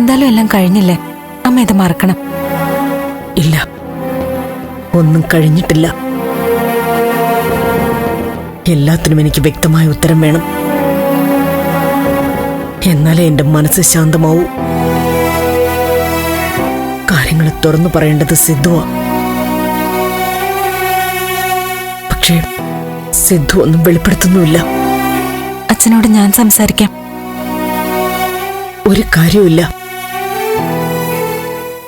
എന്തായാലും എല്ലാം കഴിഞ്ഞില്ലേ, അമ്മ ഇത് മറക്കണം. ഇല്ല, ഒന്നും കഴിഞ്ഞിട്ടില്ല. എല്ലാത്തിനും എനിക്ക് വ്യക്തമായ ഉത്തരം വേണം. എന്നാലേ എന്റെ മനസ്സ് ശാന്തമാവൂ. കാര്യങ്ങൾ തുറന്നു പറയേണ്ടത് സിദ്ധുവാ. പക്ഷേ സിദ്ധു ഒന്നും വെളിപ്പെടുത്തുന്നുമില്ല. അച്ഛനോട് ഞാൻ സംസാരിക്കാം. ഒരു കാര്യവുമില്ല.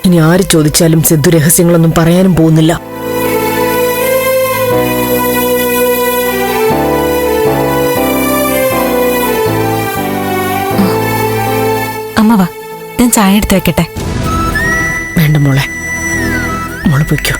ഇനി ആര് ചോദിച്ചാലും സിദ്ധു രഹസ്യങ്ങളൊന്നും പറയാനും പോകുന്നില്ല. അമ്മ വാ, ഞാൻ ചായ എടുത്ത് വെക്കട്ടെ. വേണ്ട മോളെ, മോള് പൊയ്ക്കോ.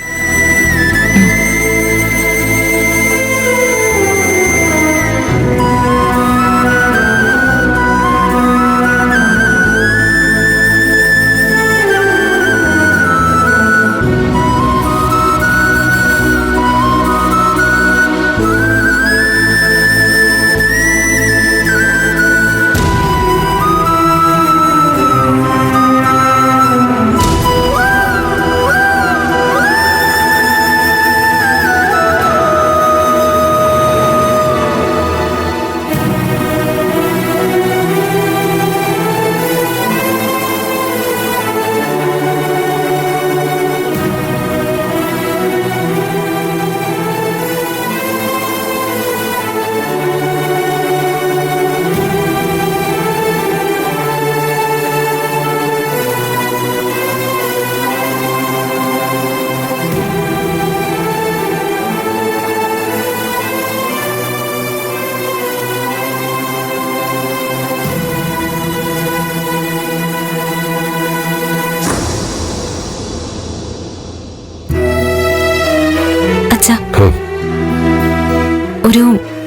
ഒരു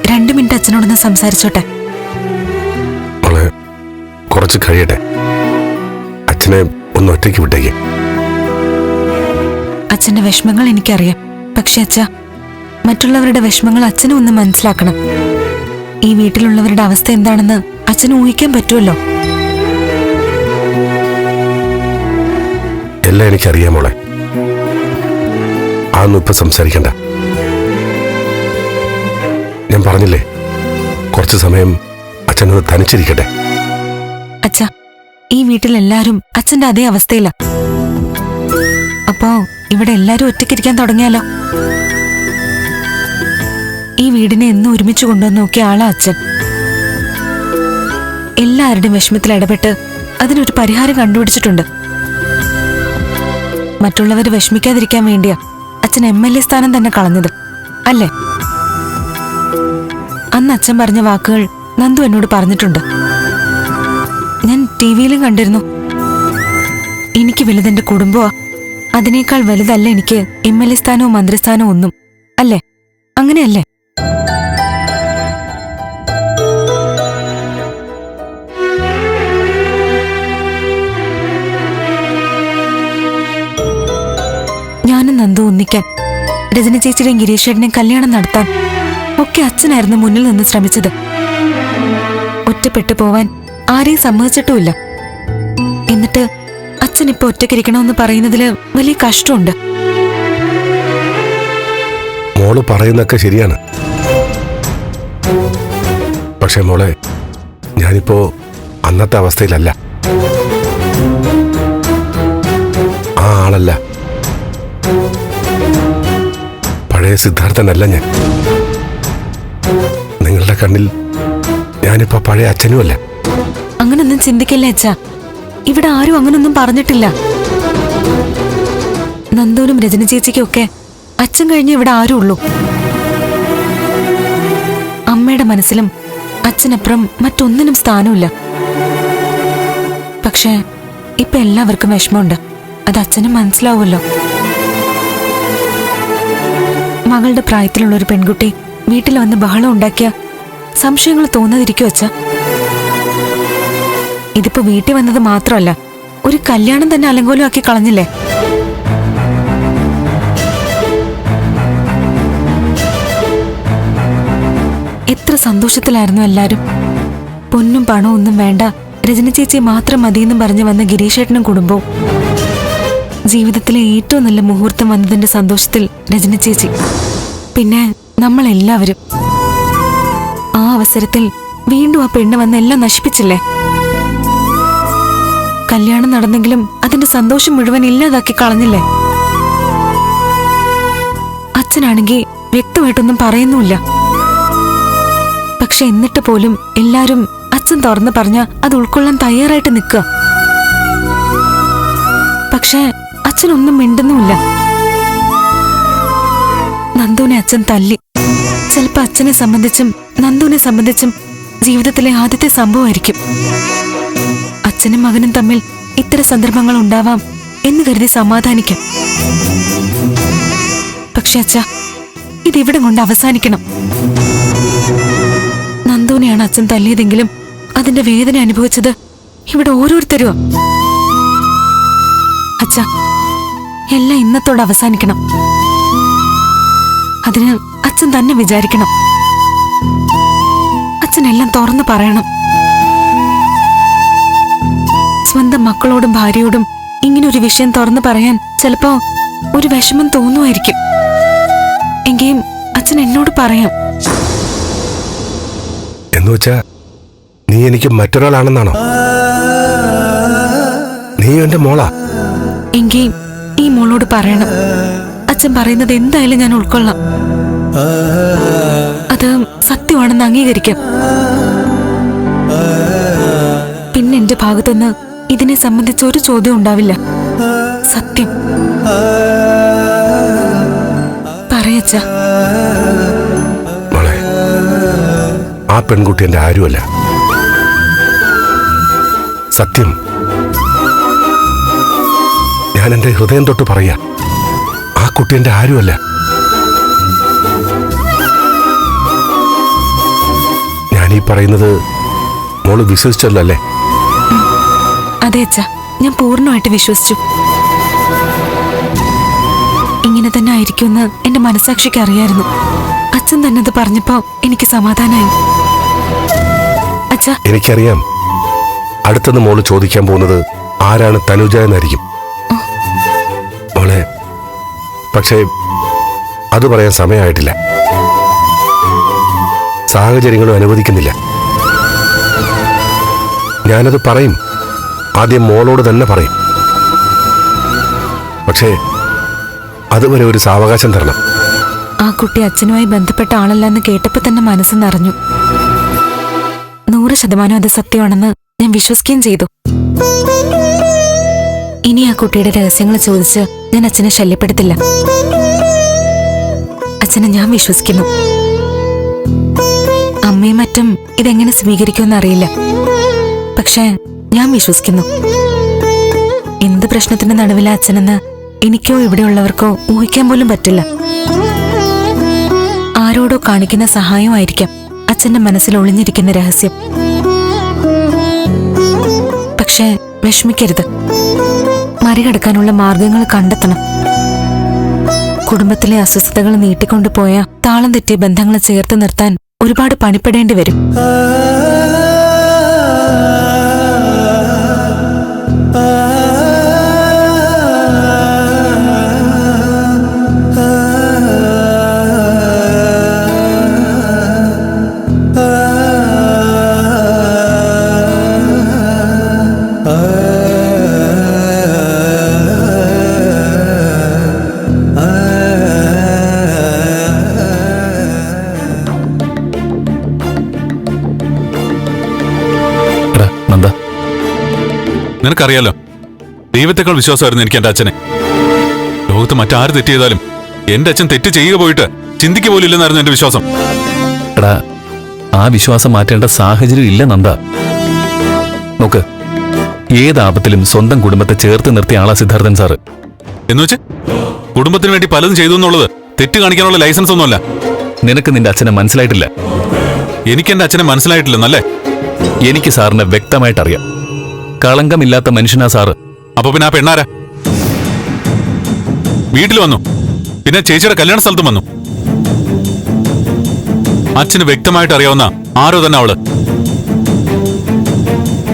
2 മിനിറ്റ് അച്ഛനോടൊന്ന് സംസാരിച്ചോട്ടെ. കുറച്ച് കഴിയട്ടെ. അച്ഛനെ ഒന്ന് ഒറ്റയ്ക്ക് വിട്ടേക്ക്. അച്ഛന്റെ വിഷമങ്ങൾ എനിക്കറിയാം. പക്ഷെ അച്ഛ, മറ്റുള്ളവരുടെ വിഷമങ്ങൾ അച്ഛനും ഒന്ന് മനസ്സിലാക്കണം. ഈ വീട്ടിലുള്ളവരുടെ അവസ്ഥ എന്താണെന്ന് അച്ഛന് ഊഹിക്കാൻ പറ്റുമല്ലോ. എല്ലാം എനിക്കറിയാം മോളെ. അതൊന്നും ഇപ്പൊ സംസാരിക്കണ്ട. ഞാൻ പറഞ്ഞില്ലേ, കുറച്ചു സമയം അച്ഛനത് തനിച്ചിരിക്കട്ടെ. അച്ഛ, ഈ വീട്ടിലെല്ലാരും അച്ഛന്റെ അതേ അവസ്ഥയില. അപ്പോ ഇവിടെ എല്ലാരും ഒറ്റയ്ക്കിരിക്കാൻ തുടങ്ങിയാലോ? ഈ വീടിനെ എന്നും ഒരുമിച്ച് കൊണ്ടുവന്ന് നോക്കിയ ആളാ അച്ഛൻ. എല്ലാവരുടെയും വിഷമത്തിൽ ഇടപെട്ട് അതിനൊരു പരിഹാരം കണ്ടുപിടിച്ചിട്ടുണ്ട്. മറ്റുള്ളവർ വിഷമിക്കാതിരിക്കാൻ വേണ്ടിയാ അച്ഛൻ MLA സ്ഥാനം തന്നെ കളഞ്ഞത് അല്ലേ? അന്ന് അച്ഛൻ പറഞ്ഞ വാക്കുകൾ നന്ദു എന്നോട് പറഞ്ഞിട്ടുണ്ട്. ഞാൻ TV-യിലും കണ്ടിരുന്നു. എനിക്ക് വലുതെന്റെ കുടുംബമാ, അതിനേക്കാൾ വലുതല്ല എനിക്ക് MLA സ്ഥാനവും മന്ത്രിസ്ഥാനവും ഒന്നും, അല്ലേ? അങ്ങനെയല്ലേ? ഞാനും നന്ദു ഒന്നിക്കാൻ, രജനി ചേച്ചിയുടെയും ഗിരീഷേട്ടനെയും കല്യാണം നടത്താൻ ഒക്കെ അച്ഛനായിരുന്നു മുന്നിൽ നിന്ന് ശ്രമിച്ചത്. ഒറ്റപ്പെട്ടു പോവാൻ ആരെയും സമ്മതിച്ചിട്ടുമില്ല. എന്നിട്ട് അച്ഛൻ ഇപ്പൊ ഒറ്റയ്ക്കിരിക്കണമെന്ന് പറയുന്നതില് വലിയ കഷ്ടമുണ്ട്. മോള് പറയുന്നൊക്കെ ശരിയാണ്. പക്ഷെ മോളെ, ഞാനിപ്പോ അന്നത്തെ അവസ്ഥയിലല്ല. ആ ആളല്ല, പഴയ സിദ്ധാർത്ഥനല്ല ഞാൻ. നിങ്ങളുടെ കണ്ണിൽ ഞാനിപ്പോ പഴയ അച്ഛനുമല്ല. അങ്ങനൊന്നും ചിന്തിക്കല്ലേ അച്ഛാ. ഇവിടെ ആരും അങ്ങനൊന്നും പറഞ്ഞിട്ടില്ല. നന്ദൂനും രജനി ചേച്ചിക്കും ഒക്കെ അച്ഛൻ കഴിഞ്ഞ് ഇവിടെ ആരും ഉള്ളൂ. അമ്മയുടെ മനസ്സിലും അച്ഛനപ്പുറം മറ്റൊന്നിനും സ്ഥാനമില്ല. പക്ഷേ ഇപ്പൊ എല്ലാവർക്കും വിഷമമുണ്ട്. അത് അച്ഛനും മനസ്സിലാവുമല്ലോ. മകളുടെ പ്രായത്തിലുള്ള ഒരു പെൺകുട്ടി വീട്ടിൽ വന്ന് ബഹളം ഉണ്ടാക്കിയ സംശയങ്ങൾ തോന്നാതിരിക്കും അച്ഛ. ഇതിപ്പോ വീട്ടിൽ വന്നത് മാത്രമല്ല, ഒരു കല്യാണം തന്നെ അലങ്കോലമാക്കി കളഞ്ഞില്ലേ? എത്ര സന്തോഷത്തിലായിരുന്നു എല്ലാരും. പൊന്നും പണവും ഒന്നും വേണ്ട രജനി ചേച്ചി മാത്രം മതിയെന്നും പറഞ്ഞു വന്ന ഗിരീഷേട്ടനും കുടുംബവും, ജീവിതത്തിലെ ഏറ്റവും നല്ല മുഹൂർത്തം വന്നതിന്റെ സന്തോഷത്തിൽ രജനി ചേച്ചി, പിന്നെ നമ്മളെല്ലാവരും. ആ അവസരത്തിൽ വീണ്ടും ആ പെണ്ണ് വന്ന് എല്ലാം നശിപ്പിച്ചില്ലേ? കല്യാണം നടന്നെങ്കിലും അതിന്റെ സന്തോഷം മുഴുവൻ ഇല്ലാതാക്കി കളഞ്ഞില്ലേ? അച്ഛനാണെങ്കിൽ വ്യക്തമായിട്ടൊന്നും പറയുന്നുമില്ല. പക്ഷെ എന്നിട്ട് പോലും എല്ലാരും അച്ഛൻ തുറന്നു പറഞ്ഞ അത് ഉൾക്കൊള്ളാൻ തയ്യാറായിട്ട് നിൽക്കുക. പക്ഷെ അച്ഛനൊന്നും മിണ്ടുന്നുമില്ല. നന്ദുവിനെ അച്ഛൻ തല്ലി. ചിലപ്പോ അച്ഛനെ സംബന്ധിച്ചും നന്ദുവിനെ സംബന്ധിച്ചും ജീവിതത്തിലെ ആദ്യത്തെ സംഭവമായിരിക്കും. അച്ഛനും മകനും തമ്മിൽ ഇത്തരം സന്ദർഭങ്ങൾ ഉണ്ടാവാം എന്ന് കരുതി സമാധാനിക്കാം. പക്ഷെ അച്ഛാ, ഇതിവിടെ കൊണ്ട് അവസാനിക്കണം. നന്ദുവിനെയാണ് അച്ഛൻ തല്ലിയതെങ്കിലും അതിന്റെ വേദന അനുഭവിച്ചത് ഇവിടെ ഓരോരുത്തരുവാ. അച്ഛാ, എല്ലാം ഇന്നത്തോടെ അവസാനിക്കണം. അതിന് അച്ഛൻ തന്നെ വിചാരിക്കണം. അച്ഛനെല്ലാം തുറന്നു പറയണം. സ്വന്തം മക്കളോടും ഭാര്യയോടും ഇങ്ങനെ ഒരു വിഷയം തുറന്നു പറയാൻ ചിലപ്പോ ഒരു വിഷമം തോന്നുമായിരിക്കും. എങ്കിലും അച്ഛൻ എന്നോട് പറയാം. എന്നുവെച്ചാ നീ എനിക്ക് മറ്റൊരാളാണെന്നാണോ? നീ എന്റെ മോളാ. എങ്കിൽ ഈ മോളോട് പറയണം. അച്ഛൻ പറയുന്നത് എന്തായാലും ഞാൻ ഉൾക്കൊള്ളാം. അത് സത്യമാണെന്ന് അംഗീകരിക്കാം. പിന്നെ എന്റെ ഭാഗത്തുനിന്ന് ഇതിനെ സംബന്ധിച്ച് ഒരു ചോദ്യം ഉണ്ടാവില്ല. സത്യം പറയച്ച. മോളെ, ആ പെൺകുട്ടി എന്റെ ആരുമല്ല. സത്യം ഞാൻ എന്റെ ഹൃദയം തൊട്ട് പറയാ, ആ കുട്ടി എന്റെ ആരുമല്ല. ഞാനീ പറയുന്നത് മോള് വിശ്വസിച്ചല്ലോ അല്ലേ? അതെ അച്ഛ, ഞാൻ പൂർണ്ണമായിട്ട് വിശ്വസിച്ചു. ഇങ്ങനെ തന്നെ ആയിരിക്കുമെന്ന് എന്റെ മനസാക്ഷിക്ക് അറിയായിരുന്നു. അച്ഛൻ തന്നെ അത് പറഞ്ഞപ്പോ എനിക്ക് സമാധാനമായി. അച്ഛാ, എനിക്കറിയാം അടുത്തുനിന്ന് മോള് ചോദിക്കാൻ പോകുന്നത് ആരാണ് തനുജ എന്നായിരിക്കും. മോളെ, പക്ഷേ അത് പറയാൻ സമയമായിട്ടില്ല. സാഹചര്യങ്ങളും അനുവദിക്കുന്നില്ല. ഞാനത് പറയും, ആദ്യം മോളോട് തന്നെ പറയും. പക്ഷേ അതുവരെ ഒരു സാവകാശം തരണം. ആ കുട്ടി അച്ഛനുമായി ബന്ധപ്പെട്ട ആളല്ലെന്ന് കേട്ടപ്പോ തന്നെ മനസ്സ് നിറഞ്ഞു. 100% അത് സത്യമാണെന്ന് ഞാൻ വിശ്വസിക്കുകയും ചെയ്തു. ഇനി ആ കുട്ടിയുടെ രഹസ്യങ്ങൾ ചോദിച്ച് ഞാൻ അച്ഛനെ ശല്യപ്പെടുത്തില്ല. അച്ഛനെ ഞാൻ വിശ്വസിക്കുന്നു. അമ്മയും മറ്റും ഇതെങ്ങനെ സ്വീകരിക്കുമെന്ന് അറിയില്ല. പക്ഷേ ഞാൻ വിശ്വസിക്കുന്നു. എന്ത് പ്രശ്നത്തിന്റെ നടുവിലെ അച്ഛനെന്ന് എനിക്കോ ഇവിടെയുള്ളവർക്കോ ഊഹിക്കാൻ പോലും പറ്റില്ല. ആരോടോ കാണിക്കുന്ന സഹായമായിരിക്കാം അച്ഛന്റെ മനസ്സിൽ ഒളിഞ്ഞിരിക്കുന്ന രഹസ്യം. പക്ഷേ വിഷമിക്കരുത്. മറികടക്കാനുള്ള മാർഗങ്ങൾ കണ്ടെത്തണം. കുടുംബത്തിലെ അസ്വസ്ഥതകൾ നീട്ടിക്കൊണ്ടുപോയ താളം തെറ്റിയ ബന്ധങ്ങളെ ചേർത്ത് നിർത്താൻ ഒരുപാട് പണിപ്പെടേണ്ടി വരും. നിനക്കറിയാലോ, ദൈവത്തെക്കാൾ വിശ്വാസമായിരുന്നു എനിക്ക് എന്റെ അച്ഛനെ. ലോകത്ത് മറ്റാര് തെറ്റ് ചെയ്താലും എന്റെ അച്ഛൻ തെറ്റ് ചെയ്യുക പോയിട്ട് ചിന്തിക്കുക പോലും ഇല്ലെന്നായിരുന്നു എന്റെ വിശ്വാസം. എടാ, ആ വിശ്വാസം മാറ്റേണ്ട സാഹചര്യം ഇല്ല നന്ദ. നോക്ക്, ഏതാപത്തിലും സ്വന്തം കുടുംബത്തെ ചേർത്ത് നിർത്തിയ ആളാ സിദ്ധാർത്ഥൻ സാറ്. എന്നുവെച്ച് കുടുംബത്തിന് വേണ്ടി പലതും ചെയ്തു എന്നുള്ളത് തെറ്റ് കാണിക്കാനുള്ള ലൈസൻസ് ഒന്നുമല്ല. നിനക്ക് നിന്റെ അച്ഛനെ മനസ്സിലായിട്ടില്ല. എനിക്ക് എന്റെ അച്ഛനെ മനസ്സിലായിട്ടില്ലെന്നല്ലേ? എനിക്ക് സാറിനെ വ്യക്തമായിട്ടറിയാം. കളങ്കമില്ലാത്ത മനുഷ്യനാ സാറ്. അപ്പൊ പിന്നെ ആ പെണ്ണാരാ? വീട്ടിൽ വന്നു, പിന്നെ ചേച്ചിയുടെ കല്യാണ സ്ഥലത്തും വന്നു. അച്ഛന് വ്യക്തമായിട്ട് അറിയാവുന്ന ആരോ തന്നെ അവള്.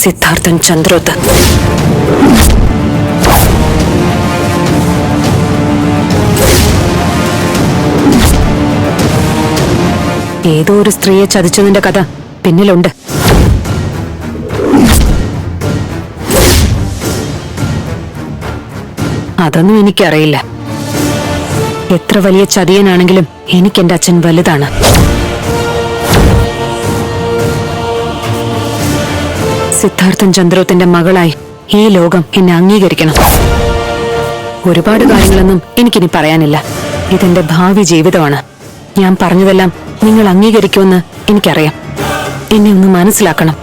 സിദ്ധാർത്ഥൻ ചന്ദ്രോത്ത്. ഏതോ ഒരു സ്ത്രീയെ ചതിച്ചതിന്റെ കഥ പിന്നിലുണ്ട്. അതൊന്നും എനിക്കറിയില്ല. എത്ര വലിയ ചതിയനാണെങ്കിലും എനിക്കെന്റെ അച്ഛൻ വലുതാണ്. സിദ്ധാർത്ഥൻ ചന്ദ്രോത്തിന്റെ മകളായി ഈ ലോകം എന്നെ അംഗീകരിക്കണം. ഒരുപാട് കാര്യങ്ങളൊന്നും എനിക്കിനി പറയാനില്ല. ഇതെന്റെ ഭാവി ജീവിതമാണ്. ഞാൻ പറഞ്ഞതെല്ലാം നിങ്ങൾ അംഗീകരിക്കുമെന്ന് എനിക്കറിയാം. എന്നെ ഒന്ന് മനസ്സിലാക്കണം.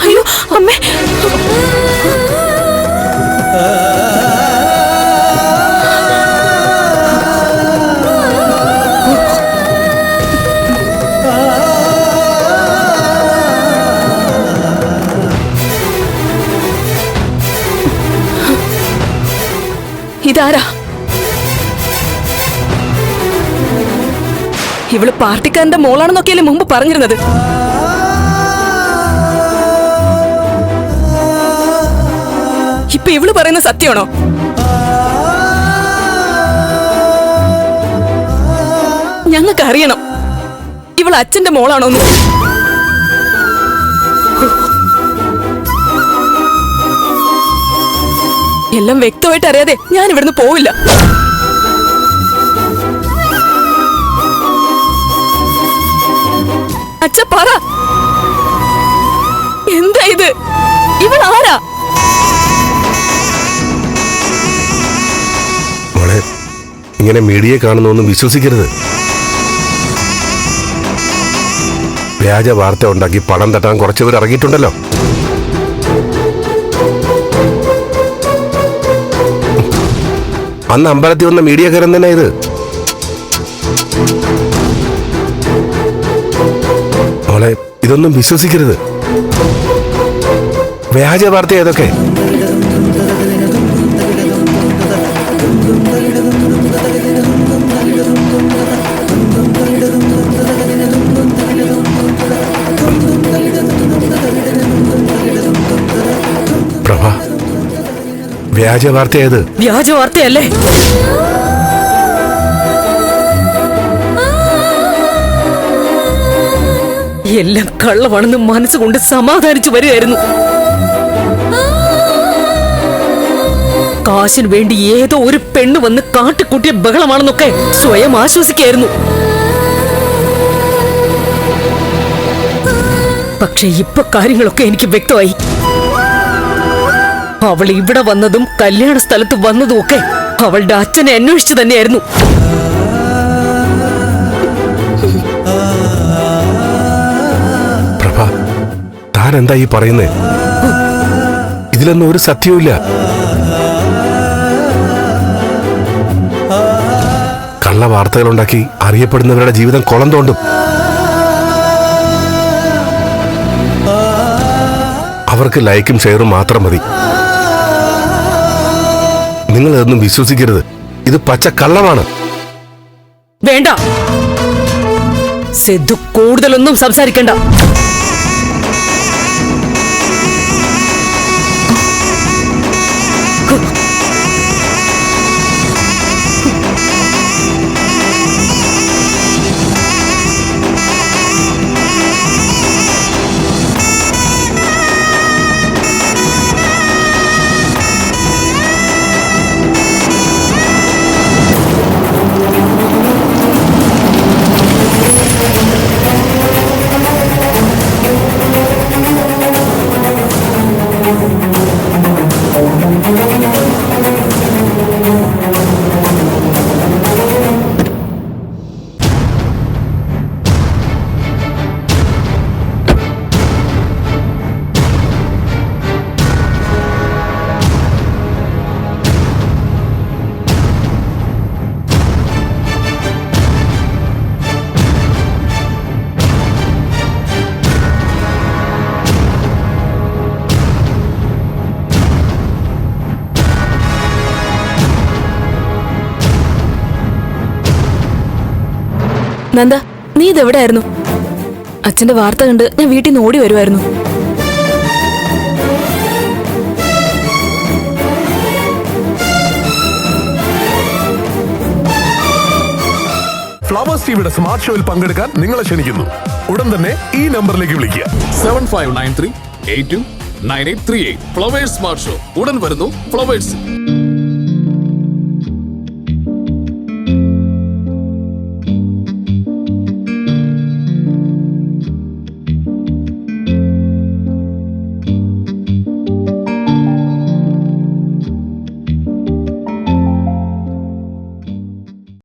അയ്യോ അമ്മേ, ഇതാരാ? ഇവള് പാർട്ടിക്കാരന്റെ മോളാണെന്നൊക്കെയല്ലേ മുമ്പ് പറഞ്ഞിരുന്നത്. ഇപ്പൊ ഇവള് പറയുന്ന സത്യമാണോ? ഞങ്ങൾക്ക് അറിയണം ഇവൾ അച്ഛന്റെ മോളാണോന്ന്. എല്ലാം വ്യക്തമായിട്ട് അറിയാതെ ഞാൻ ഇവിടുന്ന് പോവില്ല. അച്ഛ പറ, എന്താ ഇത്? ഇവൾ ആരാ? മോളെ, ഇങ്ങനെ മീഡിയയെ കാണുന്നൊന്നും വിശ്വസിക്കരുത്. വ്യാജ വാർത്ത ഉണ്ടാക്കി പണം തട്ടാൻ കുറച്ചുപേർ ഇറങ്ങിയിട്ടുണ്ടല്ലോ. അന്ന് അമ്പലത്തിൽ വന്ന മീഡിയക്കാരൻ തന്നെ ഇത്. മോളെ, ഇതൊന്നും വിശ്വസിക്കരുത്. വ്യാജ വാർത്ത ഏതൊക്കെ? പ്രഭ, വ്യാജ വാർത്ത ഏത്? വ്യാജ വാർത്തയല്ലേ? എല്ലാം കള്ളമാണെന്ന് മനസ്സുകൊണ്ട് സമാധാനിച്ചു വരികയായിരുന്നു. കാശിന് വേണ്ടി ഏതോ ഒരു പെണ്ണ് വന്ന് കാട്ടിക്കൂട്ടിയ ബഹളമാണെന്നൊക്കെ സ്വയം ആശ്വസിക്കായിരുന്നു. പക്ഷെ ഇപ്പൊ കാര്യങ്ങളൊക്കെ എനിക്ക് വ്യക്തമായി. അവൾ ഇവിടെ വന്നതും കല്യാണ സ്ഥലത്ത് വന്നതും ഒക്കെ അവളുടെ അച്ഛനെ അന്വേഷിച്ചു തന്നെയായിരുന്നു. പ്രഭ, താൻ എന്താ ഈ പറയുന്നേ? ഇതിലൊന്നും ഒരു സത്യവുമില്ല. കള്ള വാർത്തകളുണ്ടാക്കി അറിയപ്പെടുന്നവരുടെ ജീവിതം കുളം തോണ്ടും. അവർക്ക് ലൈക്കും ഷെയറും മാത്രം മതി. നിങ്ങൾ ഇതൊന്നും വിശ്വസിക്കരുത്. ഇത് പച്ച കള്ളമാണ്. വേണ്ട, സിദ്ധു കൂടുതലൊന്നും സംസാരിക്കണ്ട. നന്ദ, നീ ഇതെവിടെയായിരുന്നു? അച്ഛന്റെ വാർത്ത കണ്ട് ഞാൻ വീട്ടിൽ നിന്ന് ഓടി വരുമായിരുന്നു. ഫ്ലവേഴ്സ് ടിവിയുടെ സ്മാർട്ട് ഷോയിൽ പങ്കെടുക്കാൻ നിങ്ങളെ ക്ഷണിക്കുന്നു. ഉടൻ തന്നെ ഈ നമ്പറിലേക്ക് വിളിക്കുക. 7593829838. ഫ്ലവേഴ്സ് സ്മാർട്ട് ഷോ ഉടൻ വരുന്നു ഫ്ലവേഴ്സ്.